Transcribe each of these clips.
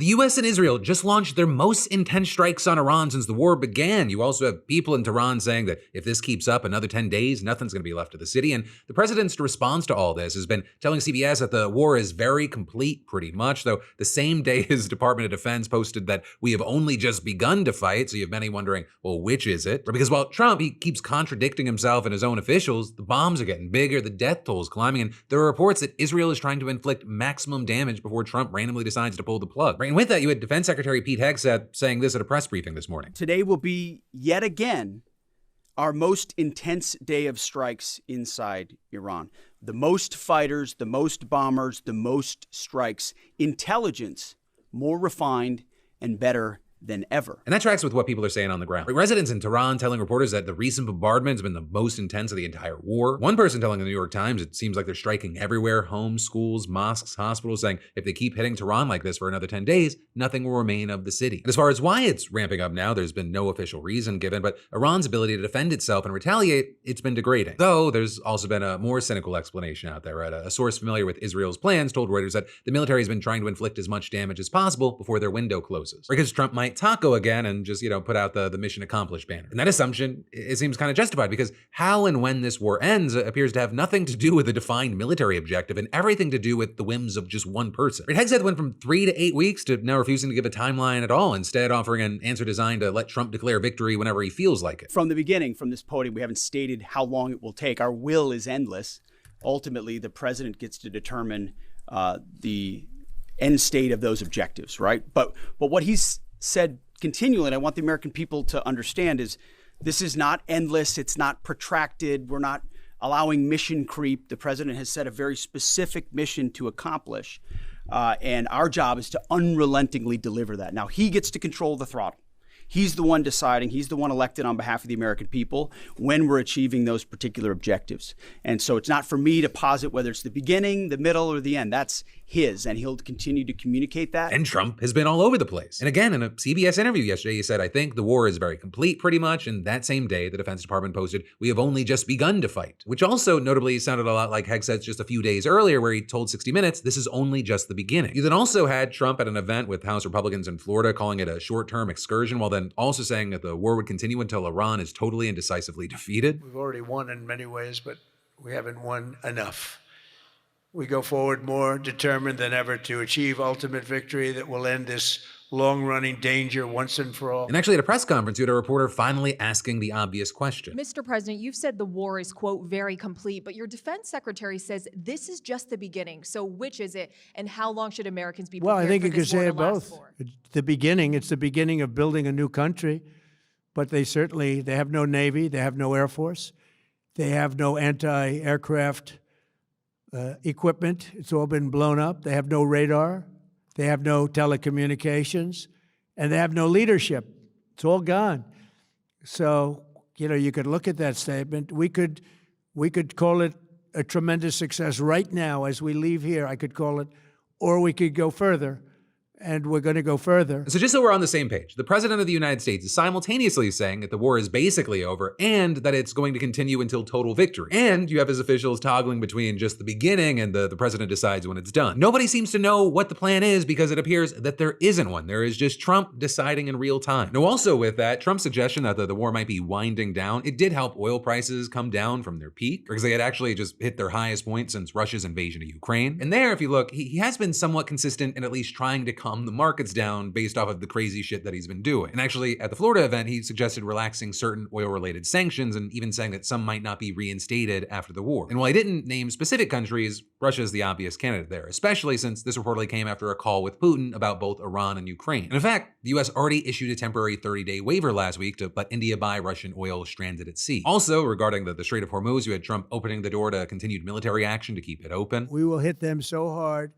The US and Israel just launched their most intense strikes on Iran since the war began. You also have people in Tehran saying that if this keeps up another 10 days, nothing's going to be left of the city. And the president's response to all this has been telling CBS that the war is very complete, pretty much, though the same day his Department of Defense posted that we have only just begun to fight. So you have many wondering, well, which is it? Because while Trump, he keeps contradicting himself and his own officials, the bombs are getting bigger, the death toll is climbing, and there are reports that Israel is trying to inflict maximum damage before Trump randomly decides to pull the plug. Right, and with that, you had Defense Secretary Pete Hegseth saying this at a press briefing this morning. Today will be, yet again, our most intense day of strikes inside Iran. The most fighters, the most bombers, the most strikes. Intelligence more refined and better than ever. And that tracks with what people are saying on the ground. Residents in Tehran telling reporters that the recent bombardment has been the most intense of the entire war. One person telling the New York Times it seems like they're striking everywhere, homes, schools, mosques, hospitals, saying if they keep hitting Tehran like this for another 10 days, nothing will remain of the city. And as far as why it's ramping up now, there's been no official reason given, but Iran's ability to defend itself and retaliate, it's been degrading. Though there's also been a more cynical explanation out there. Right? A source familiar with Israel's plans told Reuters that the military has been trying to inflict as much damage as possible before their window closes. Because Trump might taco again and just, put out the mission accomplished banner. And that assumption, it seems kind of justified because how and when this war ends appears to have nothing to do with a defined military objective and everything to do with the whims of just one person. Hegseth went from 3 to 8 weeks to now refusing to give a timeline at all, instead offering an answer designed to let Trump declare victory whenever he feels like it. From the beginning, from this podium, we haven't stated how long it will take. Our will is endless. Ultimately, the president gets to determine the end state of those objectives, right? But what he's said continually, and I want the American people to understand, is this is not endless. It's not protracted. We're not allowing mission creep. The president has set a very specific mission to accomplish, and our job is to unrelentingly deliver that. Now, he gets to control the throttle. He's the one deciding, he's the one elected on behalf of the American people when we're achieving those particular objectives. And so it's not for me to posit whether it's the beginning, the middle, or the end. That's his, and he'll continue to communicate that. And Trump has been all over the place. And again, in a CBS interview yesterday, he said, I think the war is very complete pretty much. And that same day, the Defense Department posted, we have only just begun to fight, which also notably sounded a lot like Hegseth just a few days earlier, where he told 60 Minutes, this is only just the beginning. You then also had Trump at an event with House Republicans in Florida calling it a short-term excursion, while then also saying that the war would continue until Iran is totally and decisively defeated. We've already won in many ways, but we haven't won enough. We go forward more determined than ever to achieve ultimate victory that will end this long-running danger once and for all. And actually at a press conference, you had a reporter finally asking the obvious question. Mr. President, you've said the war is, quote, very complete, but your defense secretary says this is just the beginning. So which is it, and how long should Americans be prepared Well, I think you could say it both. both. It's the beginning of building a new country, but they have no Navy, they have no Air Force, they have no anti-aircraft equipment. It's all been blown up. They have no radar. They have no telecommunications, and they have no leadership. It's all gone. So, you could look at that statement. We could call it a tremendous success right now as we leave here. I could call it, or we could go further. And we're going to go further. So just so we're on the same page, the president of the United States is simultaneously saying that the war is basically over and that it's going to continue until total victory. And you have his officials toggling between just the beginning and the president decides when it's done. Nobody seems to know what the plan is because it appears that there isn't one. There is just Trump deciding in real time. Now, also with that, Trump's suggestion that the war might be winding down, it did help oil prices come down from their peak because they had actually just hit their highest point since Russia's invasion of Ukraine. And there, if you look, he has been somewhat consistent in at least trying to calm the markets down based off of the crazy shit that he's been doing. And actually, at the Florida event, he suggested relaxing certain oil-related sanctions and even saying that some might not be reinstated after the war. And while he didn't name specific countries, Russia is the obvious candidate there, especially since this reportedly came after a call with Putin about both Iran and Ukraine. And in fact, the US already issued a temporary 30-day waiver last week to let India buy Russian oil stranded at sea. Also, regarding the Strait of Hormuz, you had Trump opening the door to continued military action to keep it open. We will hit them so hard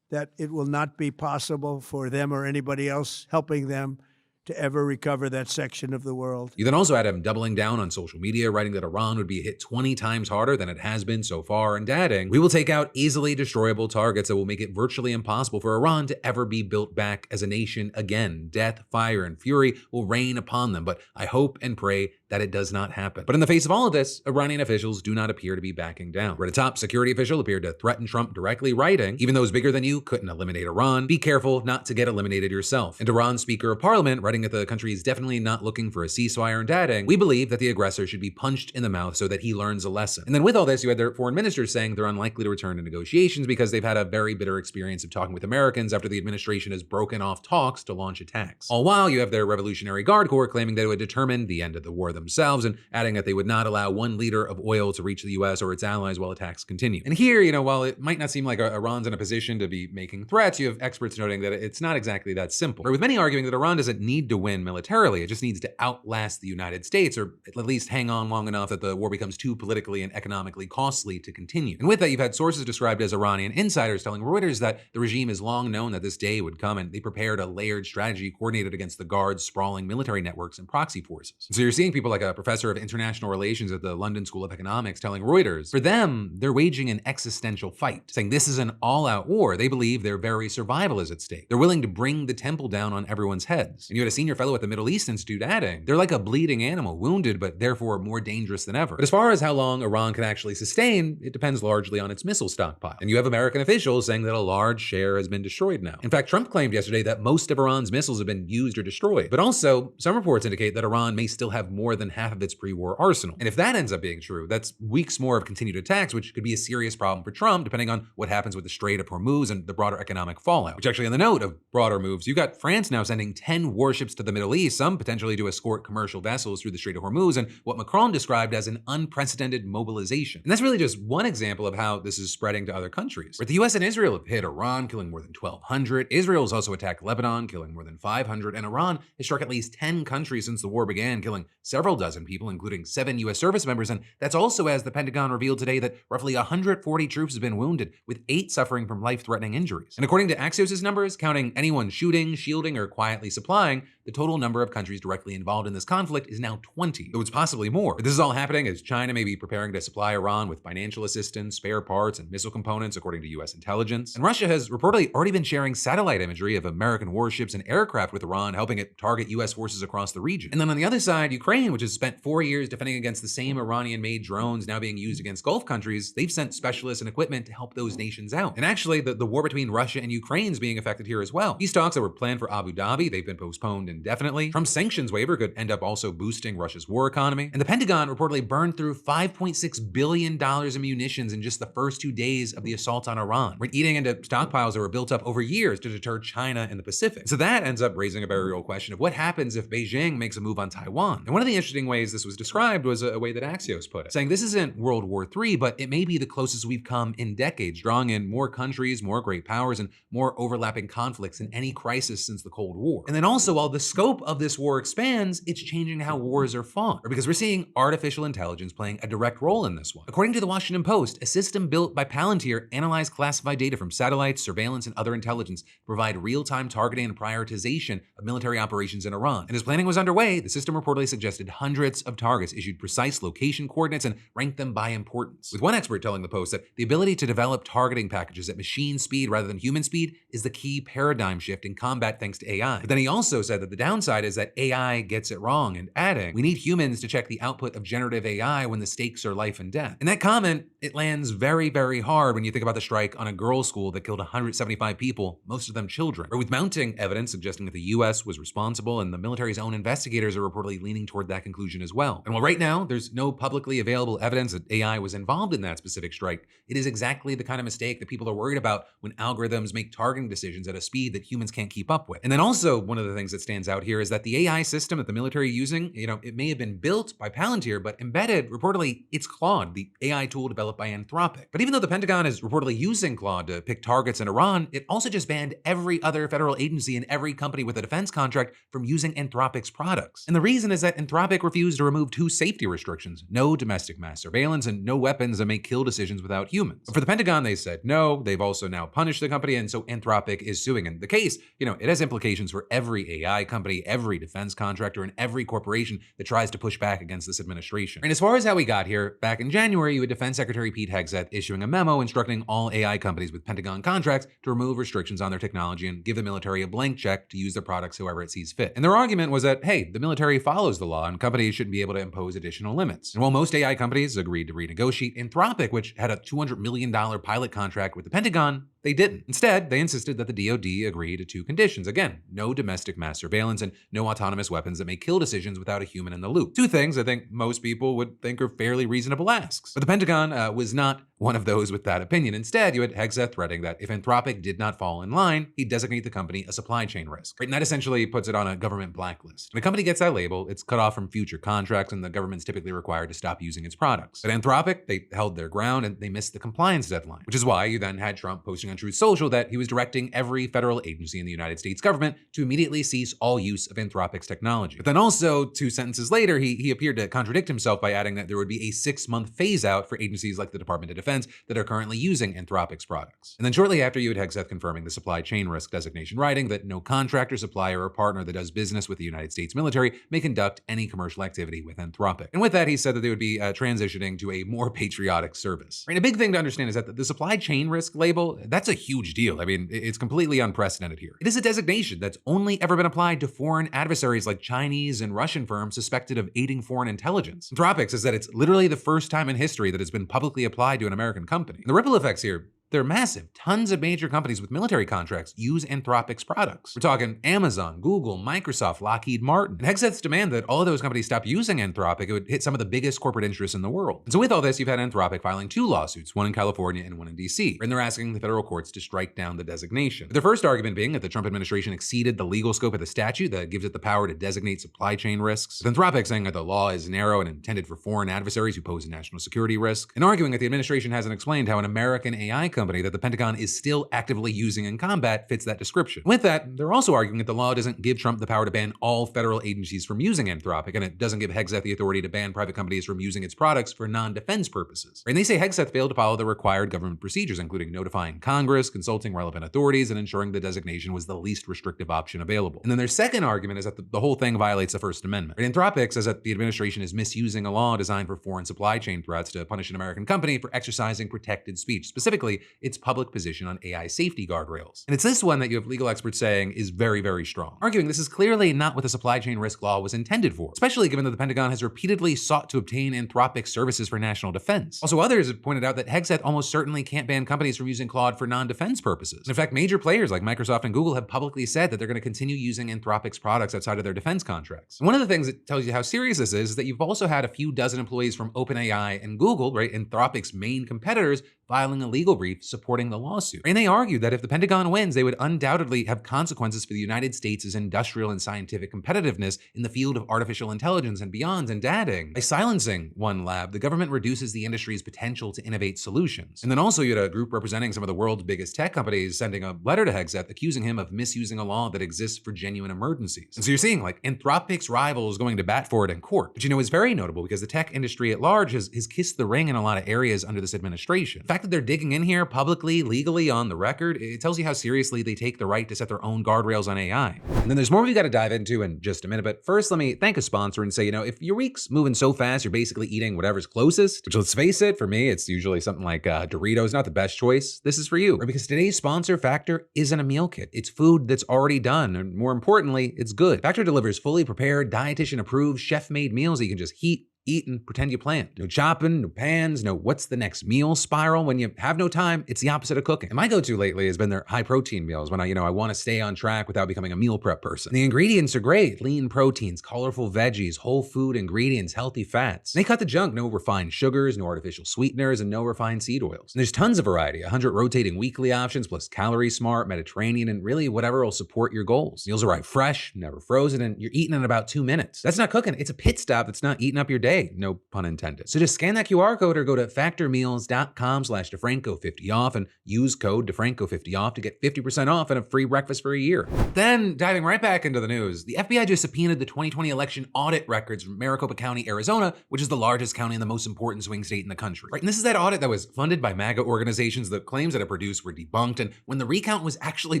that it will not be possible for them or anybody else helping them to ever recover that section of the world. You then also had him doubling down on social media, writing that Iran would be hit 20 times harder than it has been so far, and adding, we will take out easily destroyable targets that will make it virtually impossible for Iran to ever be built back as a nation again. Death, fire, and fury will rain upon them, but I hope and pray that it does not happen. But in the face of all of this, Iranian officials do not appear to be backing down. Where a top security official appeared to threaten Trump directly, writing, "Even those bigger than you couldn't eliminate Iran. Be careful not to get eliminated yourself." And Iran's Speaker of Parliament, writing that the country is definitely not looking for a ceasefire and adding, "We believe that the aggressor should be punched in the mouth so that he learns a lesson." And then with all this, you had their foreign ministers saying they're unlikely to return to negotiations because they've had a very bitter experience of talking with Americans after the administration has broken off talks to launch attacks. All while you have their Revolutionary Guard Corps claiming that it would determine the end of the war themselves and adding that they would not allow 1 liter of oil to reach the US or its allies while attacks continue. And here, while it might not seem like Iran's in a position to be making threats, you have experts noting that it's not exactly that simple. Or with many arguing that Iran doesn't need to win militarily, it just needs to outlast the United States, or at least hang on long enough that the war becomes too politically and economically costly to continue. And with that, you've had sources described as Iranian insiders telling Reuters that the regime has long known that this day would come, and they prepared a layered strategy coordinated against the Guard's sprawling military networks and proxy forces. So you're seeing people like a professor of international relations at the London School of Economics telling Reuters, for them, they're waging an existential fight, saying this is an all-out war. They believe their very survival is at stake. They're willing to bring the temple down on everyone's heads. And you had a senior fellow at the Middle East Institute adding, they're like a bleeding animal, wounded, but therefore more dangerous than ever. But as far as how long Iran can actually sustain, it depends largely on its missile stockpile. And you have American officials saying that a large share has been destroyed now. In fact, Trump claimed yesterday that most of Iran's missiles have been used or destroyed. But also, some reports indicate that Iran may still have more than half of its pre-war arsenal. And if that ends up being true, that's weeks more of continued attacks, which could be a serious problem for Trump, depending on what happens with the Strait of Hormuz and the broader economic fallout. Which actually, on the note of broader moves, you've got France now sending 10 warships to the Middle East, some potentially to escort commercial vessels through the Strait of Hormuz, and what Macron described as an unprecedented mobilization. And that's really just one example of how this is spreading to other countries. Where the US and Israel have hit Iran, killing more than 1,200. Israel's also attacked Lebanon, killing more than 500. And Iran has struck at least 10 countries since the war began, killing several dozen people, including 7 US service members. And that's also as the Pentagon revealed today that roughly 140 troops have been wounded, with 8 suffering from life-threatening injuries. And according to Axios' numbers, counting anyone shooting, shielding, or quietly supplying, the total number of countries directly involved in this conflict is now 20, though it's possibly more. But this is all happening as China may be preparing to supply Iran with financial assistance, spare parts, and missile components, according to US intelligence. And Russia has reportedly already been sharing satellite imagery of American warships and aircraft with Iran, helping it target US forces across the region. And then on the other side, Ukraine, which has spent 4 years defending against the same Iranian-made drones now being used against Gulf countries, they've sent specialists and equipment to help those nations out. And actually, the war between Russia and Ukraine is being affected here as well. These talks that were planned for Abu Dhabi, they've been postponed indefinitely. Trump's sanctions waiver could end up also boosting Russia's war economy. And the Pentagon reportedly burned through $5.6 billion in munitions in just the first 2 days of the assault on Iran. We're eating into stockpiles that were built up over years to deter China and the Pacific. So that ends up raising a very real question of what happens if Beijing makes a move on Taiwan. And one of the interesting ways this was described was a way that Axios put it, saying this isn't World War III, but it may be the closest we've come in decades, drawing in more countries, more great powers, and more overlapping conflicts than any crisis since the Cold War. And then also, while the scope of this war expands, it's changing how wars are fought, because we're seeing artificial intelligence playing a direct role in this one. According to the Washington Post, a system built by Palantir analyzed classified data from satellites, surveillance, and other intelligence to provide real-time targeting and prioritization of military operations in Iran. And as planning was underway, the system reportedly suggested hundreds of targets, issued precise location coordinates, and ranked them by importance. With one expert telling the Post that the ability to develop targeting packages at machine speed rather than human speed is the key paradigm shift in combat thanks to AI. But then he also said that the downside is that AI gets it wrong, and adding, we need humans to check the output of generative AI when the stakes are life and death. And that comment, it lands very, very hard when you think about the strike on a girls' school that killed 175 people, most of them children. Or with mounting evidence suggesting that the US was responsible, and the military's own investigators are reportedly leaning toward that conclusion as well. And while right now there's no publicly available evidence that AI was involved in that specific strike, it is exactly the kind of mistake that people are worried about when algorithms make targeting decisions at a speed that humans can't keep up with. And then also, one of the things that stands out here is that the AI system that the military is using, it may have been built by Palantir, but embedded, reportedly, it's Claude, the AI tool developed by Anthropic. But even though the Pentagon is reportedly using Claude to pick targets in Iran, it also just banned every other federal agency and every company with a defense contract from using Anthropic's products. And the reason is that Anthropic refused to remove 2 safety restrictions: no domestic mass surveillance and no weapons that make kill decisions without humans. But for the Pentagon, they said no. They've also now punished the company, and so Anthropic is suing. And the case, it has implications for every AI company, every defense contractor, and every corporation that tries to push back against this administration. And as far as how we got here, back in January, you had Defense Secretary Pete Hegseth issuing a memo instructing all AI companies with Pentagon contracts to remove restrictions on their technology and give the military a blank check to use their products however it sees fit. And their argument was that, hey, the military follows the law and companies shouldn't be able to impose additional limits. And while most AI companies agreed to renegotiate, Anthropic, which had a $200 million pilot contract with the Pentagon, they didn't. Instead, they insisted that the DoD agree to two conditions. Again, no domestic mass surveillance and no autonomous weapons that may kill decisions without a human in the loop. Two things I think most people would think are fairly reasonable asks. But the Pentagon was not one of those with that opinion. Instead, you had Hegseth threatening that if Anthropic did not fall in line, he'd designate the company a supply chain risk. Right? And that essentially puts it on a government blacklist. When a company gets that label, it's cut off from future contracts and the government's typically required to stop using its products. But Anthropic, they held their ground and they missed the compliance deadline, which is why you then had Trump posting on Truth Social that he was directing every federal agency in the United States government to immediately cease all use of Anthropic's technology. But then also, 2 sentences later, he appeared to contradict himself by adding that there would be a 6-month phase out for agencies like the Department of Defense that are currently using Anthropic's products. And then shortly after, you had Hegseth confirming the supply chain risk designation, writing that no contractor, supplier, or partner that does business with the United States military may conduct any commercial activity with Anthropic. And with that, he said that they would be transitioning to a more patriotic service. And a big thing to understand is that the supply chain risk label, that's a huge deal. I mean, it's completely unprecedented here. It is a designation that's only ever been applied to foreign adversaries like Chinese and Russian firms suspected of aiding foreign intelligence. Anthropic says that it's literally the first time in history that it's been publicly applied to an American company. And the ripple effects here, they're massive. Tons of major companies with military contracts use Anthropic's products. We're talking Amazon, Google, Microsoft, Lockheed Martin. And Hegseth's demand that all of those companies stop using Anthropic, it would hit some of the biggest corporate interests in the world. And so with all this, you've had Anthropic filing 2 lawsuits, one in California and one in DC. And they're asking the federal courts to strike down the designation. Their first argument being that the Trump administration exceeded the legal scope of the statute that gives it the power to designate supply chain risks. With Anthropic saying that the law is narrow and intended for foreign adversaries who pose a national security risk. And arguing that the administration hasn't explained how an American AI company that the Pentagon is still actively using in combat fits that description. With that, they're also arguing that the law doesn't give Trump the power to ban all federal agencies from using Anthropic, and it doesn't give Hegseth the authority to ban private companies from using its products for non-defense purposes. And they say Hegseth failed to follow the required government procedures, including notifying Congress, consulting relevant authorities, and ensuring the designation was the least restrictive option available. And then their second argument is that the whole thing violates the First Amendment. And Anthropic says that the administration is misusing a law designed for foreign supply chain threats to punish an American company for exercising protected speech, specifically its public position on AI safety guardrails. And it's this one that you have legal experts saying is very, very strong, arguing this is clearly not what the supply chain risk law was intended for, especially given that the Pentagon has repeatedly sought to obtain Anthropic services for national defense. Also, others have pointed out that Hegseth almost certainly can't ban companies from using Claude for non-defense purposes. In fact, major players like Microsoft and Google have publicly said that they're going to continue using Anthropic's products outside of their defense contracts. And one of the things that tells you how serious this is that you've also had a few dozen employees from OpenAI and Google, right, Anthropic's main competitors, filing a legal brief supporting the lawsuit. And they argued that if the Pentagon wins, they would undoubtedly have consequences for the United States' industrial and scientific competitiveness in the field of artificial intelligence and beyond. And adding, by silencing one lab, the government reduces the industry's potential to innovate solutions. And then also you had a group representing some of the world's biggest tech companies sending a letter to Hegseth accusing him of misusing a law that exists for genuine emergencies. And so you're seeing like Anthropic's rival is going to bat for it in court, which it's very notable because the tech industry at large has kissed the ring in a lot of areas under this administration. In fact, that they're digging in here publicly, legally, on the record, it tells you how seriously they take the right to set their own guardrails on AI. And then there's more we've got to dive into in just a minute, but first let me thank a sponsor and say, if your week's moving so fast, you're basically eating whatever's closest, which let's face it, for me, it's usually something like Doritos, not the best choice. This is for you, right? Because today's sponsor, Factor, isn't a meal kit. It's food that's already done, and more importantly, it's good. Factor delivers fully prepared, dietitian-approved, chef-made meals that you can just eat and pretend you planned. No chopping, no pans, no what's the next meal spiral. When you have no time, it's the opposite of cooking. And my go-to lately has been their high protein meals when I want to stay on track without becoming a meal prep person. And the ingredients are great. Lean proteins, colorful veggies, whole food ingredients, healthy fats. And they cut the junk. No refined sugars, no artificial sweeteners, and no refined seed oils. And there's tons of variety, 100 rotating weekly options, plus calorie smart, Mediterranean, and really whatever will support your goals. Meals arrive fresh, never frozen, and you're eating in about 2 minutes. That's not cooking. It's a pit stop that's not eating up your day. No pun intended. So just scan that QR code or go to factormeals.com/DeFranco50 off and use code DeFranco50 off to get 50% off and a free breakfast for a year. Then diving right back into the news, the FBI just subpoenaed the 2020 election audit records from Maricopa County, Arizona, which is the largest county and the most important swing state in the country. Right? And this is that audit that was funded by MAGA organizations. The claims that it produced were debunked. And when the recount was actually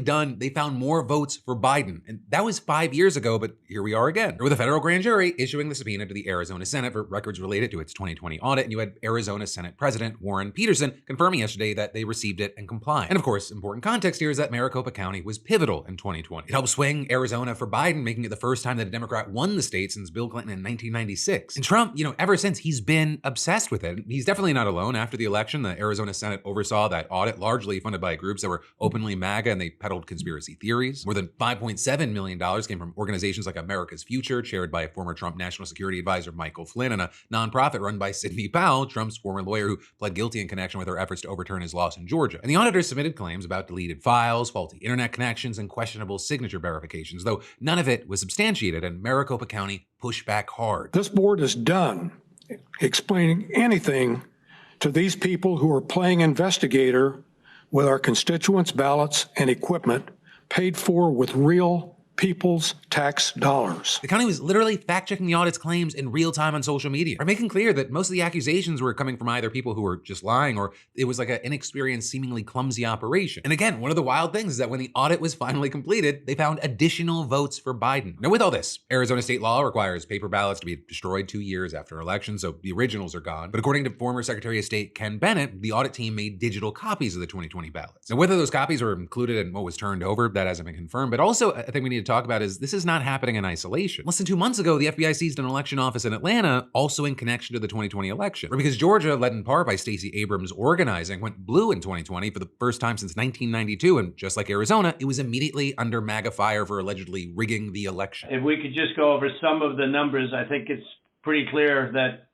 done, they found more votes for Biden. And that was 5 years ago, but here we are again. With a federal grand jury issuing the subpoena to the Arizona Senate for for records related to its 2020 audit, and you had Arizona Senate President Warren Peterson confirming yesterday that they received it and complied. And of course, important context here is that Maricopa County was pivotal in 2020. It helped swing Arizona for Biden, making it the first time that a Democrat won the state since Bill Clinton in 1996. And Trump, ever since, he's been obsessed with it. He's definitely not alone. After the election, the Arizona Senate oversaw that audit, largely funded by groups that were openly MAGA, and they peddled conspiracy theories. More than $5.7 million came from organizations like America's Future, chaired by former Trump National Security Advisor Michael Flynn, and a nonprofit run by Sidney Powell, Trump's former lawyer who pled guilty in connection with her efforts to overturn his loss in Georgia. And the auditors submitted claims about deleted files, faulty internet connections, and questionable signature verifications, though none of it was substantiated, and Maricopa County pushed back hard. This board is done explaining anything to these people who are playing investigator with our constituents' ballots and equipment paid for with real people's tax dollars. The county was literally fact-checking the audit's claims in real time on social media, or making clear that most of the accusations were coming from either people who were just lying, or it was like an inexperienced, seemingly clumsy operation. And again, one of the wild things is that when the audit was finally completed, they found additional votes for Biden. Now, with all this, Arizona state law requires paper ballots to be destroyed 2 years after an election, so the originals are gone. But according to former Secretary of State Ken Bennett, the audit team made digital copies of the 2020 ballots. Now, whether those copies were included in what was turned over, that hasn't been confirmed. But also, I think we need to talk about is this is not happening in isolation. Less than 2 months ago, the FBI seized an election office in Atlanta, also in connection to the 2020 election. Or because Georgia, led in part by Stacey Abrams' organizing, went blue in 2020 for the first time since 1992, and just like Arizona, it was immediately under MAGA fire for allegedly rigging the election. If we could just go over some of the numbers, I think it's pretty clear that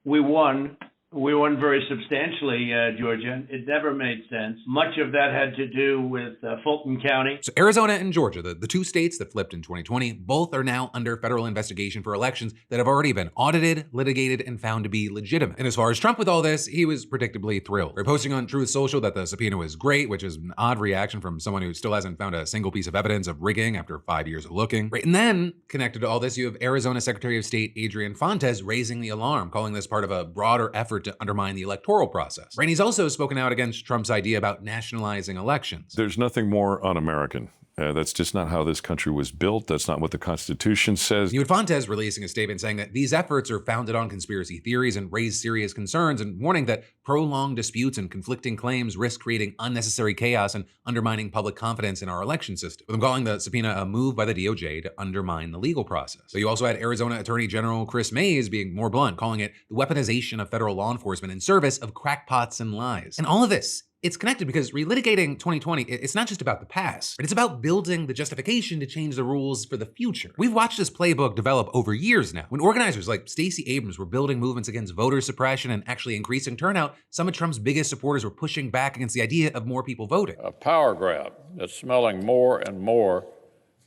we won. We won very substantially, Georgia. It never made sense. Much of that had to do with Fulton County. So Arizona and Georgia, the two states that flipped in 2020, both are now under federal investigation for elections that have already been audited, litigated, and found to be legitimate. And as far as Trump with all this, he was predictably thrilled. They're posting on Truth Social that the subpoena was great, which is an odd reaction from someone who still hasn't found a single piece of evidence of rigging after 5 years of looking. Right, and then, connected to all this, you have Arizona Secretary of State Adrian Fontes raising the alarm, calling this part of a broader effort to undermine the electoral process. Right, and he's also spoken out against Trump's idea about nationalizing elections. There's nothing more un-American. That's just not how this country was built. That's not what the Constitution says. You had Fontes releasing a statement saying that these efforts are founded on conspiracy theories and raise serious concerns, and warning that prolonged disputes and conflicting claims risk creating unnecessary chaos and undermining public confidence in our election system. With him calling the subpoena a move by the DOJ to undermine the legal process. So you also had Arizona Attorney General Chris Mays being more blunt, calling it the weaponization of federal law enforcement in service of crackpots and lies. And all of this, it's connected because relitigating 2020, it's not just about the past, but it's about building the justification to change the rules for the future. We've watched this playbook develop over years now. When organizers like Stacey Abrams were building movements against voter suppression and actually increasing turnout, some of Trump's biggest supporters were pushing back against the idea of more people voting. A power grab that's smelling more and more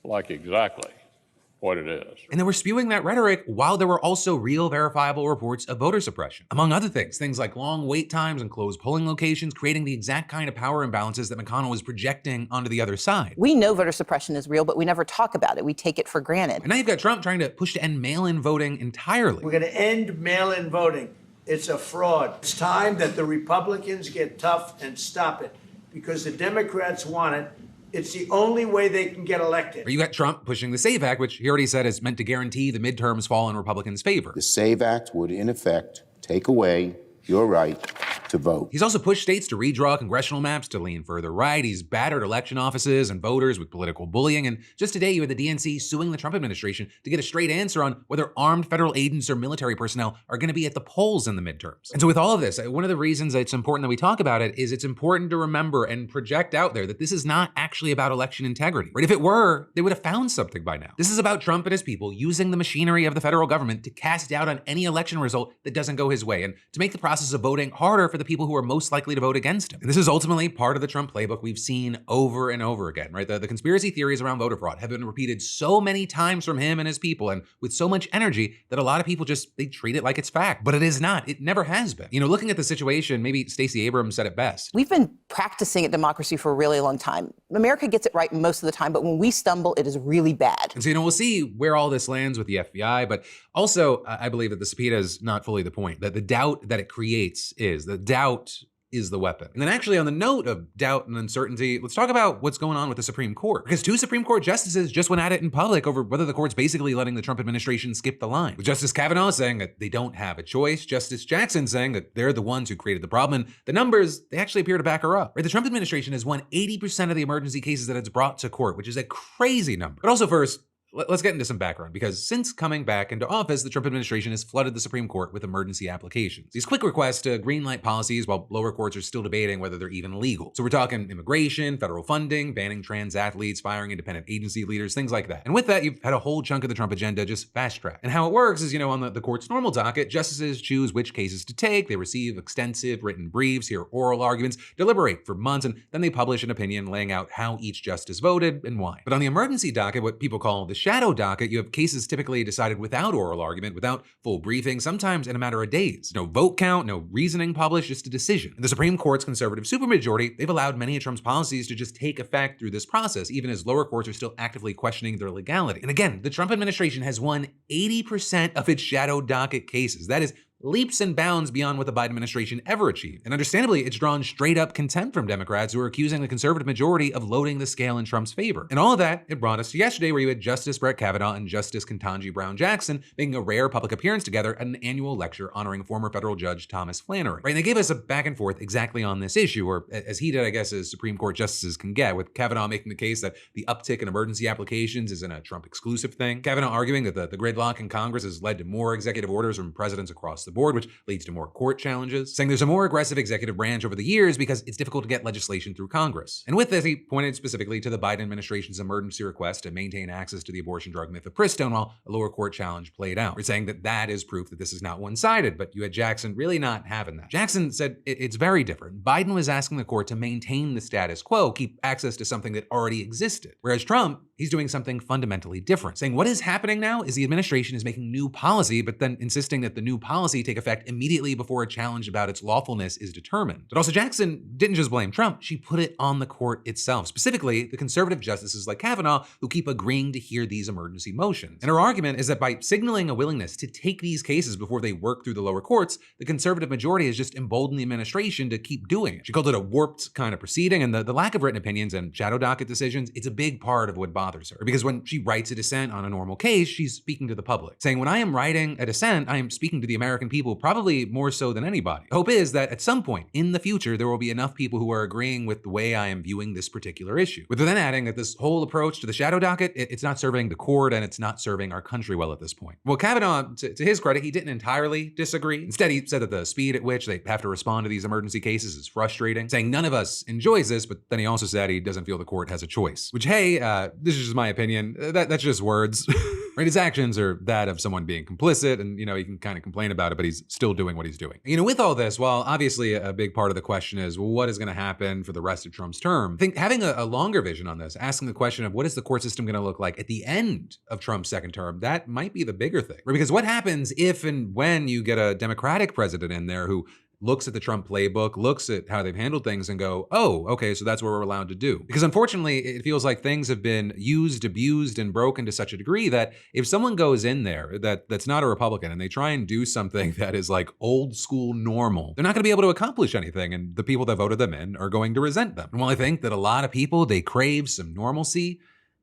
like exactly what it is. And they were spewing that rhetoric while there were also real verifiable reports of voter suppression. Among other things like long wait times and closed polling locations, creating the exact kind of power imbalances that McConnell was projecting onto the other side. We know voter suppression is real, but we never talk about it. We take it for granted. And now you've got Trump trying to push to end mail-in voting entirely. We're going to end mail-in voting. It's a fraud. It's time that the Republicans get tough and stop it, because the Democrats want it. It's the only way they can get elected. Or you got Trump pushing the SAVE Act, which he already said is meant to guarantee the midterms fall in Republicans' favor. The SAVE Act would, in effect, take away your right to vote. He's also pushed states to redraw congressional maps to lean further right. He's battered election offices and voters with political bullying. And just today, you had the DNC suing the Trump administration to get a straight answer on whether armed federal agents or military personnel are going to be at the polls in the midterms. And so with all of this, one of the reasons it's important that we talk about it is it's important to remember and project out there that this is not actually about election integrity. Right? If it were, they would have found something by now. This is about Trump and his people using the machinery of the federal government to cast doubt on any election result that doesn't go his way, and to make the process of voting harder for the people who are most likely to vote against him. And this is ultimately part of the Trump playbook we've seen over and over again, right? The conspiracy theories around voter fraud have been repeated so many times from him and his people, and with so much energy that a lot of people they treat it like it's fact. But it is not. It never has been. You know, looking at the situation, maybe Stacey Abrams said it best. We've been practicing at democracy for a really long time. America gets it right most of the time, but when we stumble, it is really bad. And so, we'll see where all this lands with the FBI, but also I believe that the subpoena is not fully the point. That the doubt that it creates is the doubt is the weapon. And then actually on the note of doubt and uncertainty, let's talk about what's going on with the Supreme Court. Because 2 Supreme Court justices just went at it in public over whether the court's basically letting the Trump administration skip the line. With Justice Kavanaugh saying that they don't have a choice, Justice Jackson saying that they're the ones who created the problem, and the numbers, they actually appear to back her up. Right? The Trump administration has won 80% of the emergency cases that it's brought to court, which is a crazy number. But also first, let's get into some background, because since coming back into office, the Trump administration has flooded the Supreme Court with emergency applications. These quick requests to greenlight policies while lower courts are still debating whether they're even legal. So we're talking immigration, federal funding, banning trans athletes, firing independent agency leaders, things like that. And with that, you've had a whole chunk of the Trump agenda just fast-tracked. And how it works is, on the court's normal docket, justices choose which cases to take, they receive extensive written briefs, hear oral arguments, deliberate for months, and then they publish an opinion laying out how each justice voted and why. But on the emergency docket, what people call the shadow docket, you have cases typically decided without oral argument, without full briefing, sometimes in a matter of days. No vote count, no reasoning published, just a decision. And the Supreme Court's conservative supermajority, they've allowed many of Trump's policies to just take effect through this process, even as lower courts are still actively questioning their legality. And again, the Trump administration has won 80% of its shadow docket cases. That is leaps and bounds beyond what the Biden administration ever achieved. And understandably, it's drawn straight up contempt from Democrats who are accusing the conservative majority of loading the scale in Trump's favor. And all of that, it brought us to yesterday, where you had Justice Brett Kavanaugh and Justice Ketanji Brown Jackson making a rare public appearance together at an annual lecture honoring former federal judge Thomas Flannery. Right? And they gave us a back and forth exactly on this issue, or as heated, I guess, as Supreme Court justices can get, with Kavanaugh making the case that the uptick in emergency applications isn't a Trump exclusive thing. Kavanaugh arguing that the gridlock in Congress has led to more executive orders from presidents across the board, which leads to more court challenges, saying there's a more aggressive executive branch over the years because it's difficult to get legislation through Congress. And with this, he pointed specifically to the Biden administration's emergency request to maintain access to the abortion drug mifepristone while a lower court challenge played out. We're saying that that is proof that this is not one-sided, but you had Jackson really not having that. Jackson said it's very different. Biden was asking the court to maintain the status quo, keep access to something that already existed. Whereas Trump, he's doing something fundamentally different, saying what is happening now is the administration is making new policy, but then insisting that the new policy take effect immediately before a challenge about its lawfulness is determined. But also Jackson didn't just blame Trump, she put it on the court itself, specifically the conservative justices like Kavanaugh who keep agreeing to hear these emergency motions. And her argument is that by signaling a willingness to take these cases before they work through the lower courts, the conservative majority has just emboldened the administration to keep doing it. She called it a warped kind of proceeding, and the lack of written opinions and shadow docket decisions, it's a big part of what bothers her. Because when she writes a dissent on a normal case, she's speaking to the public, saying, when I am writing a dissent, I am speaking to the American people, probably more so than anybody. The hope is that at some point in the future, there will be enough people who are agreeing with the way I am viewing this particular issue. With then adding that this whole approach to the shadow docket, it's not serving the court and it's not serving our country well at this point. Well, Kavanaugh, to his credit, he didn't entirely disagree. Instead, he said that the speed at which they have to respond to these emergency cases is frustrating, saying none of us enjoys this, but then he also said he doesn't feel the court has a choice. Which, hey, this is just my opinion. That's just words. Right? His actions are that of someone being complicit, and, he can kind of complain about it, but he's still doing what he's doing. With all this, while obviously a big part of the question is, well, what is going to happen for the rest of Trump's term? I think having a longer vision on this, asking the question of what is the court system going to look like at the end of Trump's second term, that might be the bigger thing. Right? Because what happens if and when you get a Democratic president in there who looks at the Trump playbook, looks at how they've handled things and go, oh, okay, so that's what we're allowed to do. Because unfortunately, it feels like things have been used, abused, and broken to such a degree that if someone goes in there that's not a Republican and they try and do something that is like old school normal, they're not going to be able to accomplish anything, and the people that voted them in are going to resent them. And while I think that a lot of people, they crave some normalcy,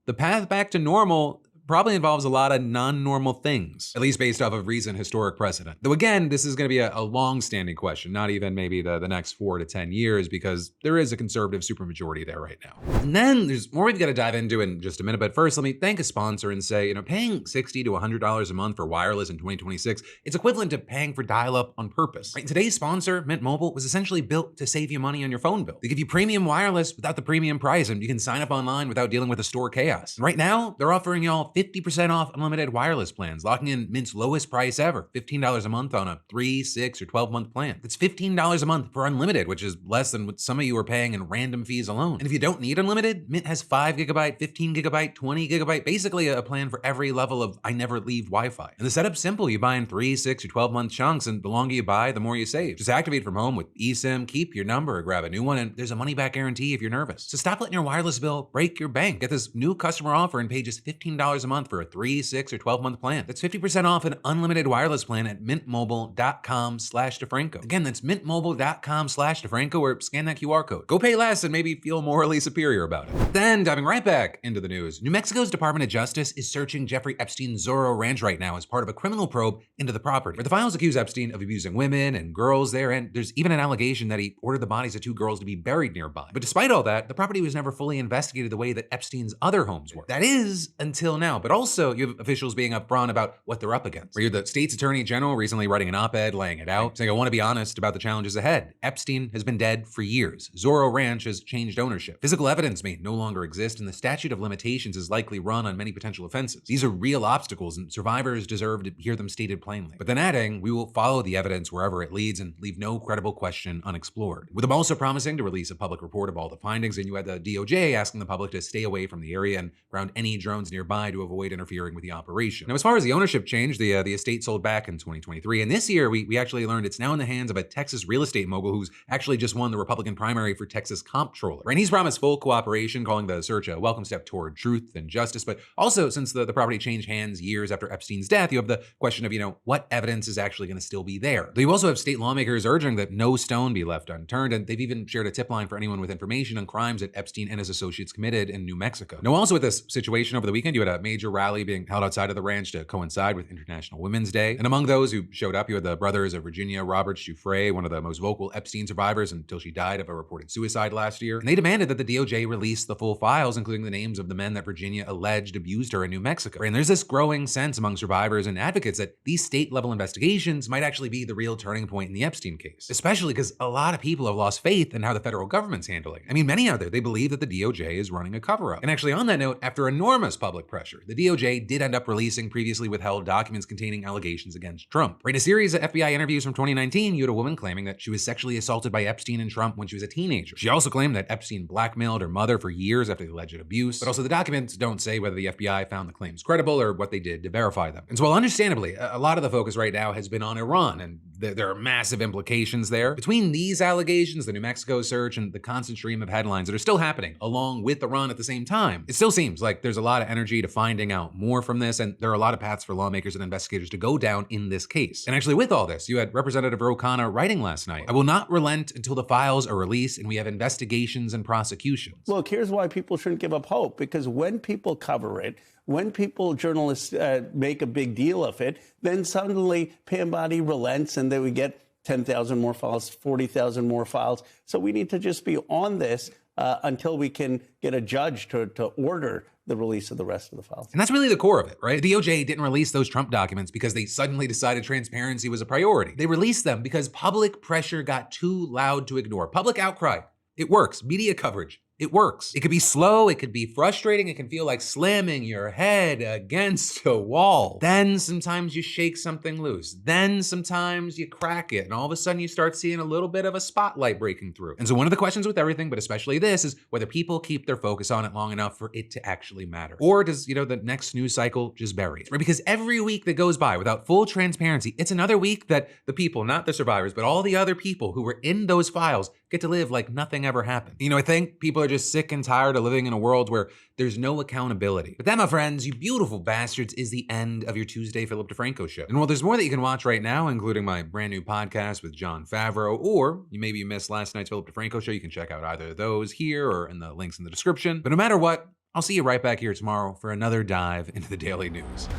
the path back to normal probably involves a lot of non-normal things, at least based off of recent historic precedent. Though again, this is going to be a long-standing question, not even maybe the next 4 to 10 years, because there is a conservative supermajority there right now. And then there's more we've got to dive into in just a minute, but first let me thank a sponsor and say, paying $60 to $100 a month for wireless in 2026, it's equivalent to paying for dial-up on purpose. Right? Today's sponsor, Mint Mobile, was essentially built to save you money on your phone bill. They give you premium wireless without the premium price, and you can sign up online without dealing with the store chaos. And right now, they're offering y'all 50% off unlimited wireless plans, locking in Mint's lowest price ever, $15 a month on a 3, 6, or 12-month plan. That's $15 a month for unlimited, which is less than what some of you are paying in random fees alone. And if you don't need unlimited, Mint has 5 GB, 15 GB, 20 GB, basically a plan for every level of I never leave Wi-Fi. And the setup's simple. You buy in 3, 6, or 12-month chunks, and the longer you buy, the more you save. Just activate from home with eSIM, keep your number, or grab a new one, and there's a money-back guarantee if you're nervous. So stop letting your wireless bill break your bank. Get this new customer offer and pay just $15 a a month for a 3, 6, or 12-month plan. That's 50% off an unlimited wireless plan at mintmobile.com/DeFranco. Again, that's mintmobile.com/DeFranco, or scan that QR code. Go pay less and maybe feel morally superior about it. Then, diving right back into the news, New Mexico's Department of Justice is searching Jeffrey Epstein's Zorro ranch right now as part of a criminal probe into the property, where the files accuse Epstein of abusing women and girls there, and there's even an allegation that he ordered the bodies of 2 girls to be buried nearby. But despite all that, the property was never fully investigated the way that Epstein's other homes were. That is, until now. But also, you have officials being upfront about what they're up against. Where you're the state's attorney general recently writing an op-ed laying it out, saying, I want to be honest about the challenges ahead. Epstein has been dead for years. Zorro Ranch has changed ownership. Physical evidence may no longer exist, and the statute of limitations is likely run on many potential offenses. These are real obstacles, and survivors deserve to hear them stated plainly. But then adding, we will follow the evidence wherever it leads and leave no credible question unexplored. With them also promising to release a public report of all the findings, and you had the DOJ asking the public to stay away from the area and ground any drones nearby to avoid interfering with the operation. Now, as far as the ownership change, the estate sold back in 2023, and this year we actually learned it's now in the hands of a Texas real estate mogul who's actually just won the Republican primary for Texas comptroller. And he's promised full cooperation, calling the search a welcome step toward truth and justice. But also, since the property changed hands years after Epstein's death, you have the question of, what evidence is actually going to still be there? Though you also have state lawmakers urging that no stone be left unturned, and they've even shared a tip line for anyone with information on crimes that Epstein and his associates committed in New Mexico. Now, also with this situation over the weekend, you had a major rally being held outside of the ranch to coincide with International Women's Day. And among those who showed up, you had the brothers of Virginia Roberts Giuffre, one of the most vocal Epstein survivors until she died of a reported suicide last year. And they demanded that the DOJ release the full files, including the names of the men that Virginia alleged abused her in New Mexico. And there's this growing sense among survivors and advocates that these state-level investigations might actually be the real turning point in the Epstein case, especially because a lot of people have lost faith in how the federal government's handling it. I mean, many out there, they believe that the DOJ is running a cover-up. And actually, on that note, after enormous public pressure, the DOJ did end up releasing previously withheld documents containing allegations against Trump. In a series of FBI interviews from 2019, you had a woman claiming that she was sexually assaulted by Epstein and Trump when she was a teenager. She also claimed that Epstein blackmailed her mother for years after the alleged abuse. But also, the documents don't say whether the FBI found the claims credible or what they did to verify them. And so, while understandably, a lot of the focus right now has been on Iran, and there are massive implications there. Between these allegations, the New Mexico search, and the constant stream of headlines that are still happening along with Iran at the same time, it still seems like there's a lot of energy to finding out more from this, and there are a lot of paths for lawmakers and investigators to go down in this case. And actually, with all this, you had Representative Ro Khanna writing last night, I will not relent until the files are released and we have investigations and prosecutions. Look, here's why people shouldn't give up hope, because when people cover it, when journalists make a big deal of it, then suddenly Pam Bondi relents and then we get 10,000 more files, 40,000 more files. So we need to just be on this until we can get a judge to order the release of the rest of the files. And that's really the core of it, right? The DOJ didn't release those Trump documents because they suddenly decided transparency was a priority. They released them because public pressure got too loud to ignore. Public outcry. It works. Media coverage. It works. It could be slow, it could be frustrating, it can feel like slamming your head against a wall. Then sometimes you shake something loose. Then sometimes you crack it, and all of a sudden you start seeing a little bit of a spotlight breaking through. And so one of the questions with everything, but especially this, is whether people keep their focus on it long enough for it to actually matter. Or does, the next news cycle just bury it? Right? Because every week that goes by without full transparency, it's another week that the people, not the survivors, but all the other people who were in those files get to live like nothing ever happened. I think people are just sick and tired of living in a world where there's no accountability. But that, my friends, you beautiful bastards, is the end of your Tuesday Philip DeFranco show. And while there's more that you can watch right now, including my brand new podcast with Jon Favreau, or maybe you missed last night's Philip DeFranco show, you can check out either of those here or in the links in the description. But no matter what, I'll see you right back here tomorrow for another dive into the daily news.